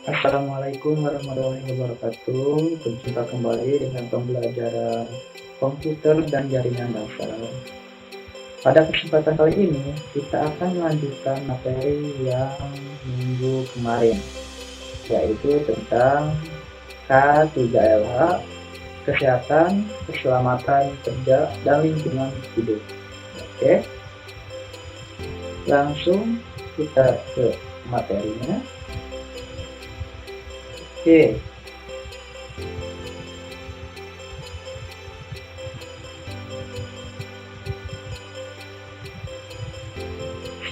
Assalamualaikum warahmatullahi wabarakatuh. Berjumpa kembali dengan pembelajaran komputer dan jaringan dasar. Pada kesempatan kali ini, kita akan melanjutkan materi yang minggu kemarin, yaitu tentang K3LH, kesehatan, keselamatan kerja, dan lingkungan hidup. Oke, langsung kita ke materinya. Oke,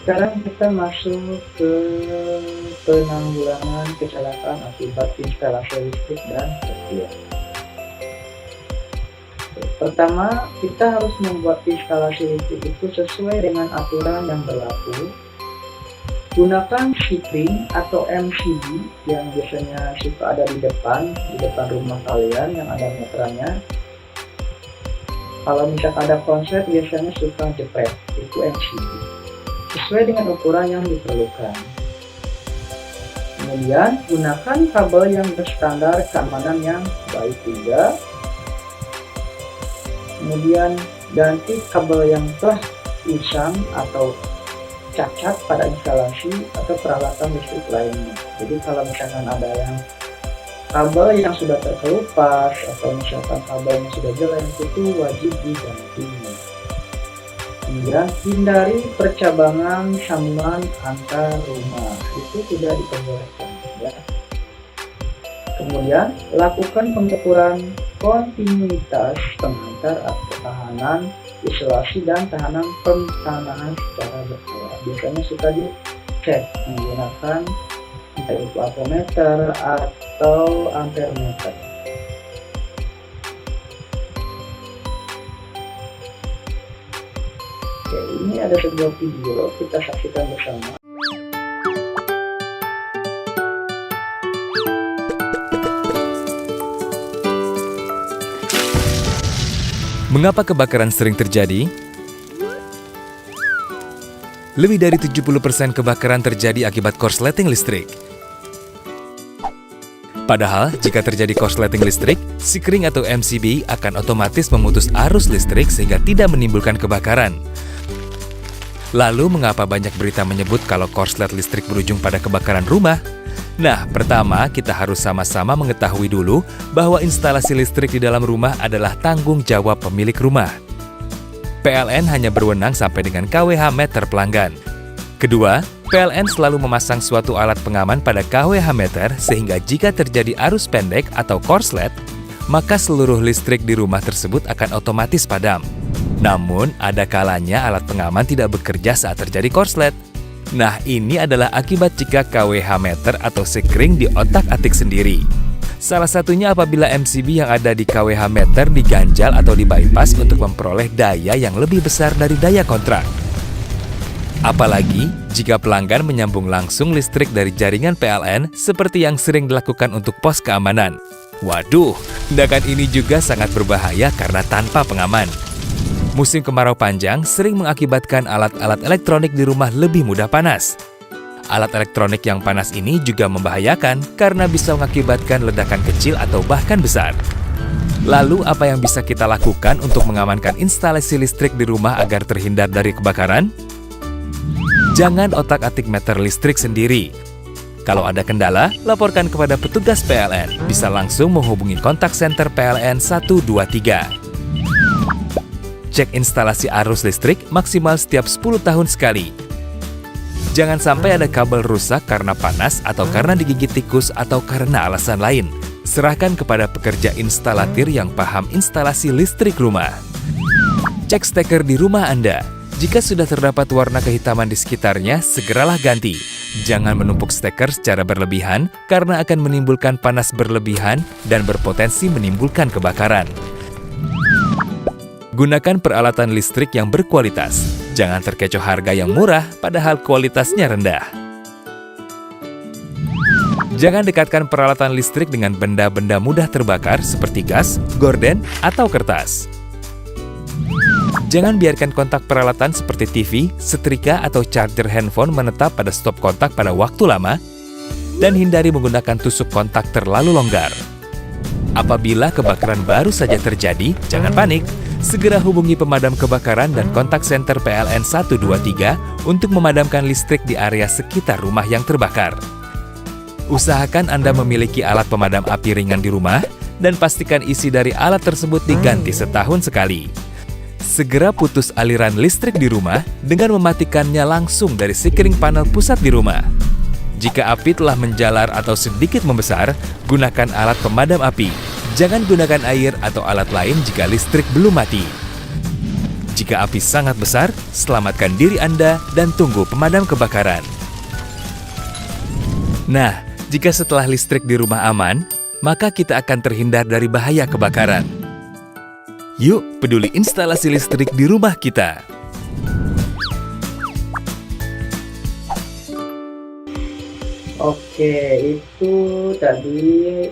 sekarang kita masuk ke penanggulangan kecelakaan akibat instalasi listrik dan petir. Pertama, kita harus membuat instalasi listrik itu sesuai dengan aturan yang berlaku. Gunakan sikring atau MCB yang biasanya suka ada di depan rumah kalian yang ada meterannya. Kalau misalkan ada konslet biasanya suka jepret, itu MCB. Sesuai dengan ukuran yang diperlukan. Kemudian gunakan kabel yang berstandar keamanan yang baik juga. Kemudian ganti kabel yang telah usang atau cacat pada instalasi atau peralatan listrik lainnya. Jadi kalau misalkan ada yang kabel yang sudah terkelupas atau misalkan kabel yang sudah jelek, itu wajib diganti. Kemudian hindari percabangan sambungan antar rumah, itu tidak diperbolehkan ya. Kemudian lakukan pengukuran kontinuitas pengantar atau tahanan isolasi dan tahanan pertahanan secara berkala. Biasanya suka dicek menggunakan entah itu ampermeter atau ampermeter. Oke, ini ada sebuah video, kita saksikan bersama. Mengapa kebakaran sering terjadi? Lebih dari 70% kebakaran terjadi akibat korsleting listrik. Padahal, jika terjadi korsleting listrik, sikring atau MCB akan otomatis memutus arus listrik sehingga tidak menimbulkan kebakaran. Lalu, mengapa banyak berita menyebut kalau korslet listrik berujung pada kebakaran rumah? Nah, pertama kita harus sama-sama mengetahui dulu bahwa instalasi listrik di dalam rumah adalah tanggung jawab pemilik rumah. PLN hanya berwenang sampai dengan kWh meter pelanggan. Kedua, PLN selalu memasang suatu alat pengaman pada kWh meter sehingga jika terjadi arus pendek atau korslet, maka seluruh listrik di rumah tersebut akan otomatis padam. Namun, ada kalanya alat pengaman tidak bekerja saat terjadi korslet. Nah, ini adalah akibat jika kWh meter atau sikring diotak-atik sendiri. Salah satunya apabila MCB yang ada di kWh meter diganjal atau di-bypass untuk memperoleh daya yang lebih besar dari daya kontrak. Apalagi jika pelanggan menyambung langsung listrik dari jaringan PLN seperti yang sering dilakukan untuk pos keamanan. Waduh, tindakan ini juga sangat berbahaya karena tanpa pengaman. Musim kemarau panjang sering mengakibatkan alat-alat elektronik di rumah lebih mudah panas. Alat elektronik yang panas ini juga membahayakan karena bisa mengakibatkan ledakan kecil atau bahkan besar. Lalu, apa yang bisa kita lakukan untuk mengamankan instalasi listrik di rumah agar terhindar dari kebakaran? Jangan otak-atik meter listrik sendiri. Kalau ada kendala, laporkan kepada petugas PLN. Bisa langsung menghubungi kontak center PLN 123. Cek instalasi arus listrik maksimal setiap 10 tahun sekali. Jangan sampai ada kabel rusak karena panas atau karena digigit tikus atau karena alasan lain. Serahkan kepada pekerja instalatir yang paham instalasi listrik rumah. Cek steker di rumah Anda. Jika sudah terdapat warna kehitaman di sekitarnya, segeralah ganti. Jangan menumpuk steker secara berlebihan karena akan menimbulkan panas berlebihan dan berpotensi menimbulkan kebakaran. Gunakan peralatan listrik yang berkualitas. Jangan terkecoh harga yang murah padahal kualitasnya rendah. Jangan dekatkan peralatan listrik dengan benda-benda mudah terbakar seperti gas, gorden, atau kertas. Jangan biarkan kontak peralatan seperti TV, setrika, atau charger handphone menetap pada stop kontak pada waktu lama. dan hindari menggunakan tusuk kontak terlalu longgar. Apabila kebakaran baru saja terjadi, jangan panik. Segera hubungi pemadam kebakaran dan kontak senter PLN 123 untuk memadamkan listrik di area sekitar rumah yang terbakar. Usahakan Anda memiliki alat pemadam api ringan di rumah dan pastikan isi dari alat tersebut diganti setahun sekali. Segera putus aliran listrik di rumah dengan mematikannya langsung dari sikring panel pusat di rumah. Jika api telah menjalar atau sedikit membesar, gunakan alat pemadam api. Jangan gunakan air atau alat lain jika listrik belum mati. Jika api sangat besar, selamatkan diri Anda dan tunggu pemadam kebakaran. Nah, jika setelah listrik di rumah aman, maka kita akan terhindar dari bahaya kebakaran. Yuk, peduli instalasi listrik di rumah kita. Oke, itu tadi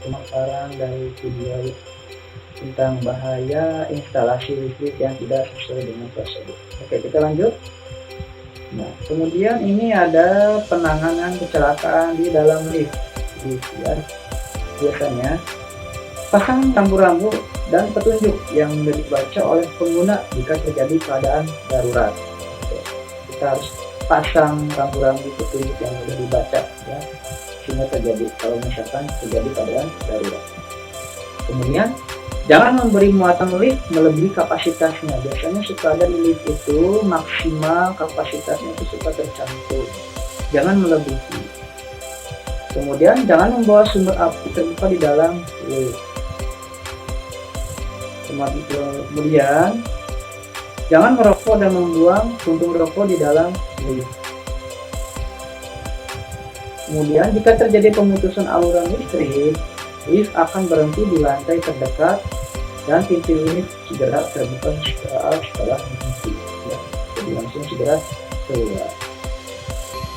pemaparan dari video tentang bahaya instalasi listrik yang tidak sesuai dengan prosedur. Oke, kita lanjut. Nah, kemudian ini ada penanganan kecelakaan di dalam lift. Ya. Biasanya, pasang rambu-rambu dan petunjuk yang dibaca oleh pengguna jika terjadi keadaan darurat. Oke, kita harus pasang rambu-rambu petunjuk yang sudah dibaca, ya, sehingga terjadi kalau misalkan terjadi keadaan darurat. Kemudian jangan memberi muatan lift melebihi kapasitasnya. Biasanya suka ada di lift itu maksimal kapasitasnya itu suka tercantum. Jangan melebihi. Kemudian jangan membawa sumber api terbuka di dalam lift. Kemudian jangan merokok dan membuang puntung rokok di dalam lift. Kemudian jika terjadi pemutusan aliran listrik, lift akan berhenti di lantai terdekat dan pintu lift segera terbuka setelah berhenti. Ya, jadi langsung segera keluar.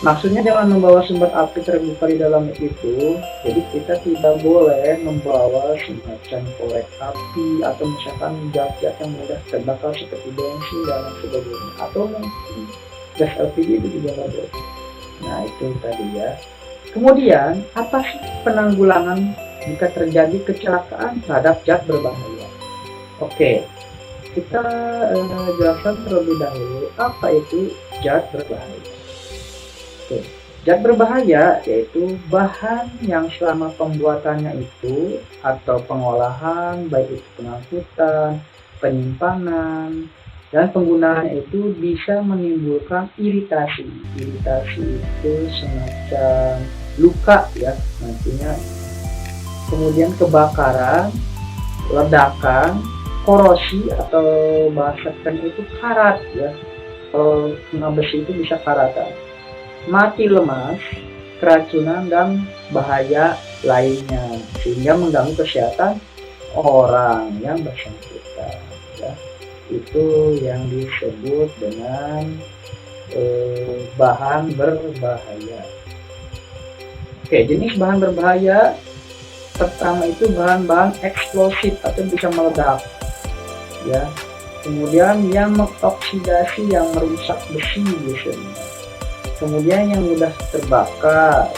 Maksudnya jangan membawa sumber api terbuka di dalam lift itu. Jadi kita tidak boleh membawa semacam korek api atau misalkan zat-zat yang mudah terbakar seperti bensin dan sebagainya, atau mungkin gas LPG itu juga nggak boleh. Nah, itu tadi ya. Kemudian apa sih penanggulangan jika terjadi kecelakaan terhadap zat berbahaya? Oke, kita jelaskan terlebih dahulu apa itu zat berbahaya. Oke, zat berbahaya yaitu bahan yang selama pembuatannya itu atau pengolahan, baik itu pengangkutan, penyimpanan, dan penggunaannya itu bisa menimbulkan iritasi. Iritasi itu semacam luka ya nantinya. Kemudian kebakaran, ledakan, korosi atau bahasa keren itu karat ya. Kalau kena besi itu bisa karatan. Mati lemas, keracunan, dan bahaya lainnya sehingga mengganggu kesehatan orang yang bersangkutan ya. Itu yang disebut dengan bahan berbahaya. Oke, jenis bahan berbahaya pertama itu bahan-bahan eksplosif atau bisa meledak ya. Kemudian yang mengoksidasi, yang merusak besi biasanya. Kemudian yang mudah terbakar,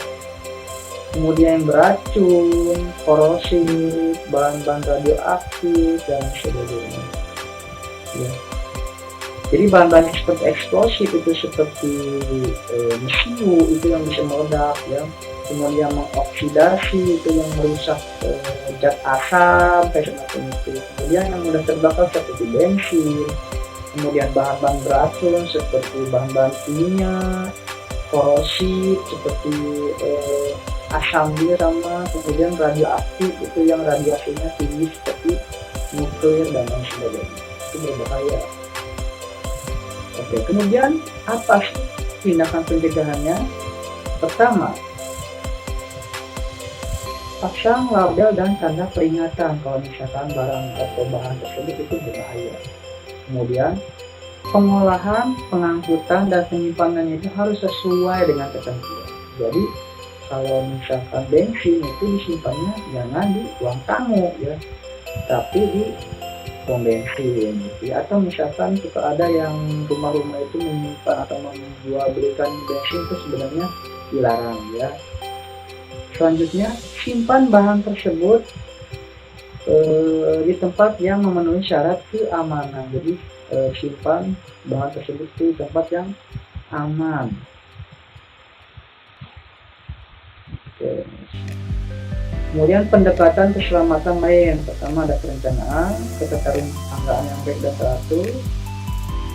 kemudian yang beracun, korosif, bahan-bahan radioaktif, dan sebagainya. Ya. Jadi bahan-bahan seperti eksplosif itu seperti mesiu itu yang bisa meledak, ya. Kemudian mengoksidasi itu yang merusak zat asam kayak semacam itu. Kemudian yang mudah terbakar seperti bensin. Kemudian bahan-bahan beracun seperti bahan-bahan kimia, korosif seperti asam birama, kemudian radioaktif itu yang radiasinya tinggi seperti nuklir dan lain sebagainya. Itu berbahaya. Oke, kemudian apa sih tindakan pencegahannya? Pertama, pasang label dan tanda peringatan kalau misalkan barang atau bahan tersebut itu berbahaya. Kemudian pengolahan, pengangkutan, dan penyimpanannya itu harus sesuai dengan ketentuan. Jadi kalau misalkan bensin itu disimpannya jangan di ruang tamu ya, tapi di pom bensin gitu ya. Atau misalkan suka ada yang rumah-rumah itu menyimpan atau menjual belikan bensin itu sebenarnya dilarang ya. Selanjutnya, simpan bahan tersebut di tempat yang memenuhi syarat keamanan. Jadi simpan bahan tersebut di tempat yang aman. Oke. Kemudian pendekatan keselamatan lain, pertama ada perencanaan, ketertanggaan yang baik dan teratur,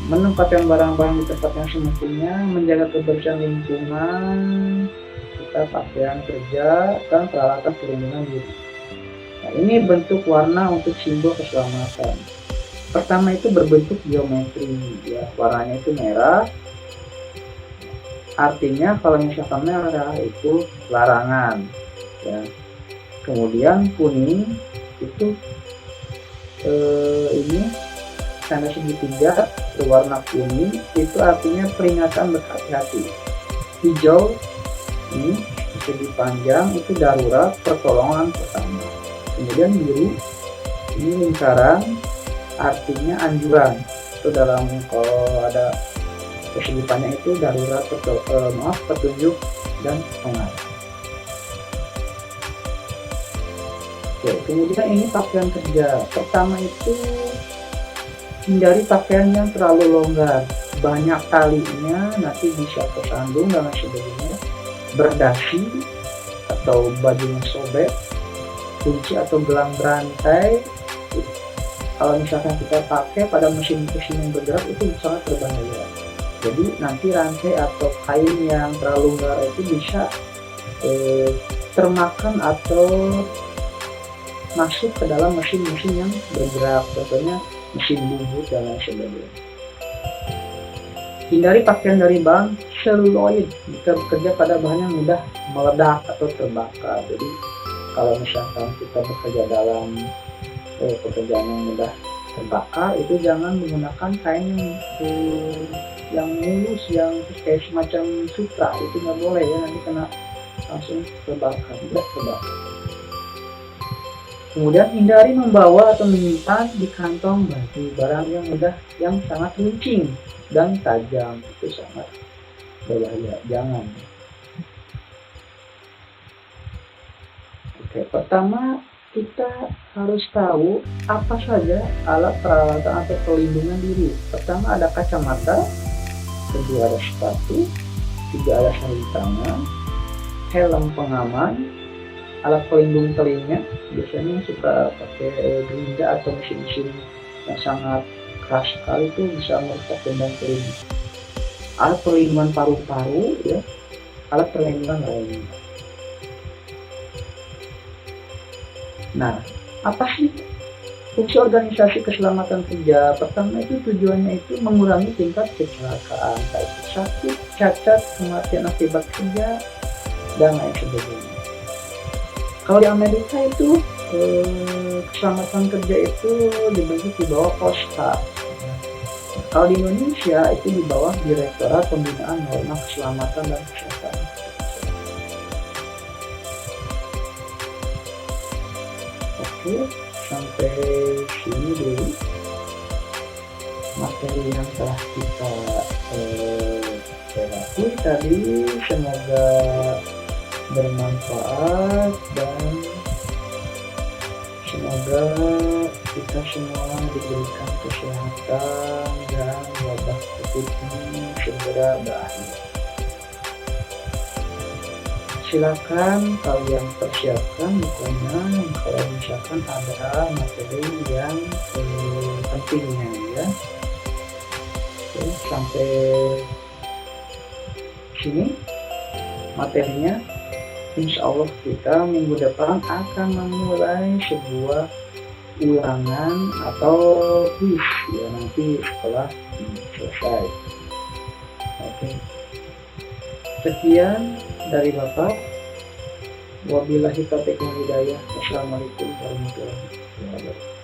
menempatkan barang-barang di tempat yang semestinya, menjaga kebersihan lingkungan, kita pakaian kerja, dan peralatan perlindungan diri. Nah, ini bentuk warna untuk simbol keselamatan. Pertama itu berbentuk geometri, ya, warnanya itu merah. Artinya kalau misalkan merah itu larangan, ya. Kemudian kuning itu ini tanda segitiga berwarna kuning, itu artinya peringatan berhati-hati. Hijau ini segi panjang itu darurat, pertolongan pertama. Kemudian biru ini lingkaran, artinya anjuran. Itu dalam kalau ada segi panjang itu darurat, petunjuk dan pengarah. Oke, kemudian ini pakaian kerja. Pertama itu hindari pakaian yang terlalu longgar, banyak talinya, nanti bisa tersandung dan sebagainya. Berdasi atau bajunya sobek, kunci atau gelang berantai. Kalau misalkan kita pakai pada mesin-mesin yang bergerak itu sangat berbahaya. Jadi nanti rantai atau kain yang terlalu longgar itu bisa termakan atau masuk ke dalam mesin-mesin yang bergerak, contohnya mesin bubut dan lain sebagainya. Hindari pakaian dari bahan seluloid jika bekerja pada bahan yang mudah meledak atau terbakar. Jadi kalau misalkan kita bekerja dalam pekerjaan yang mudah terbakar, itu jangan menggunakan kain yang mulus, yang kayak semacam sutra, itu nggak boleh ya, nanti kena langsung terbakar, tidak terbakar. Kemudian hindari membawa atau menyimpan di kantong baju barang yang sangat runcing dan tajam, itu sangat berbahaya, jangan. Oke, pertama kita harus tahu apa saja alat peralatan atau pelindungan diri. Pertama ada kacamata, kedua ada sepatu, tiga ada sarung tangan, helm pengaman, alat pelindung telinga, biasanya suka pakai gerinda atau mesin-mesin yang sangat keras sekali itu bisa merusak gendang telinga. Alat perlindungan paru-paru, ya, alat perlindungan lainnya. Nah, apa sih fungsi organisasi keselamatan kerja? Pertama itu tujuannya itu mengurangi tingkat kecelakaan, baik sakit, cacat, kematian akibat kerja, dan lain sebagainya. Kalau di Amerika itu keselamatan kerja itu dibagi di bawah Kosta. Kalau di Indonesia itu di bawah Direktorat Pembinaan Norma Keselamatan dan Kesehatan. Oke, sampai sini dulu materi yang telah kita pelajari tadi. Semoga bermanfaat dan semoga kita semua diberikan kesehatan dan wabah COVID ini segera berakhir. Silakan kalian persiapkan bukunya kalau misalkan ada materi yang pentingnya ya. Oke, sampai sini materinya. Insya Allah kita minggu depan akan memulai sebuah ulangan atau quiz ya nanti setelah selesai. Oke. Sekian dari Bapak. Wabillahi taufiq wal hidayah. Wassalamualaikum warahmatullahi wabarakatuh.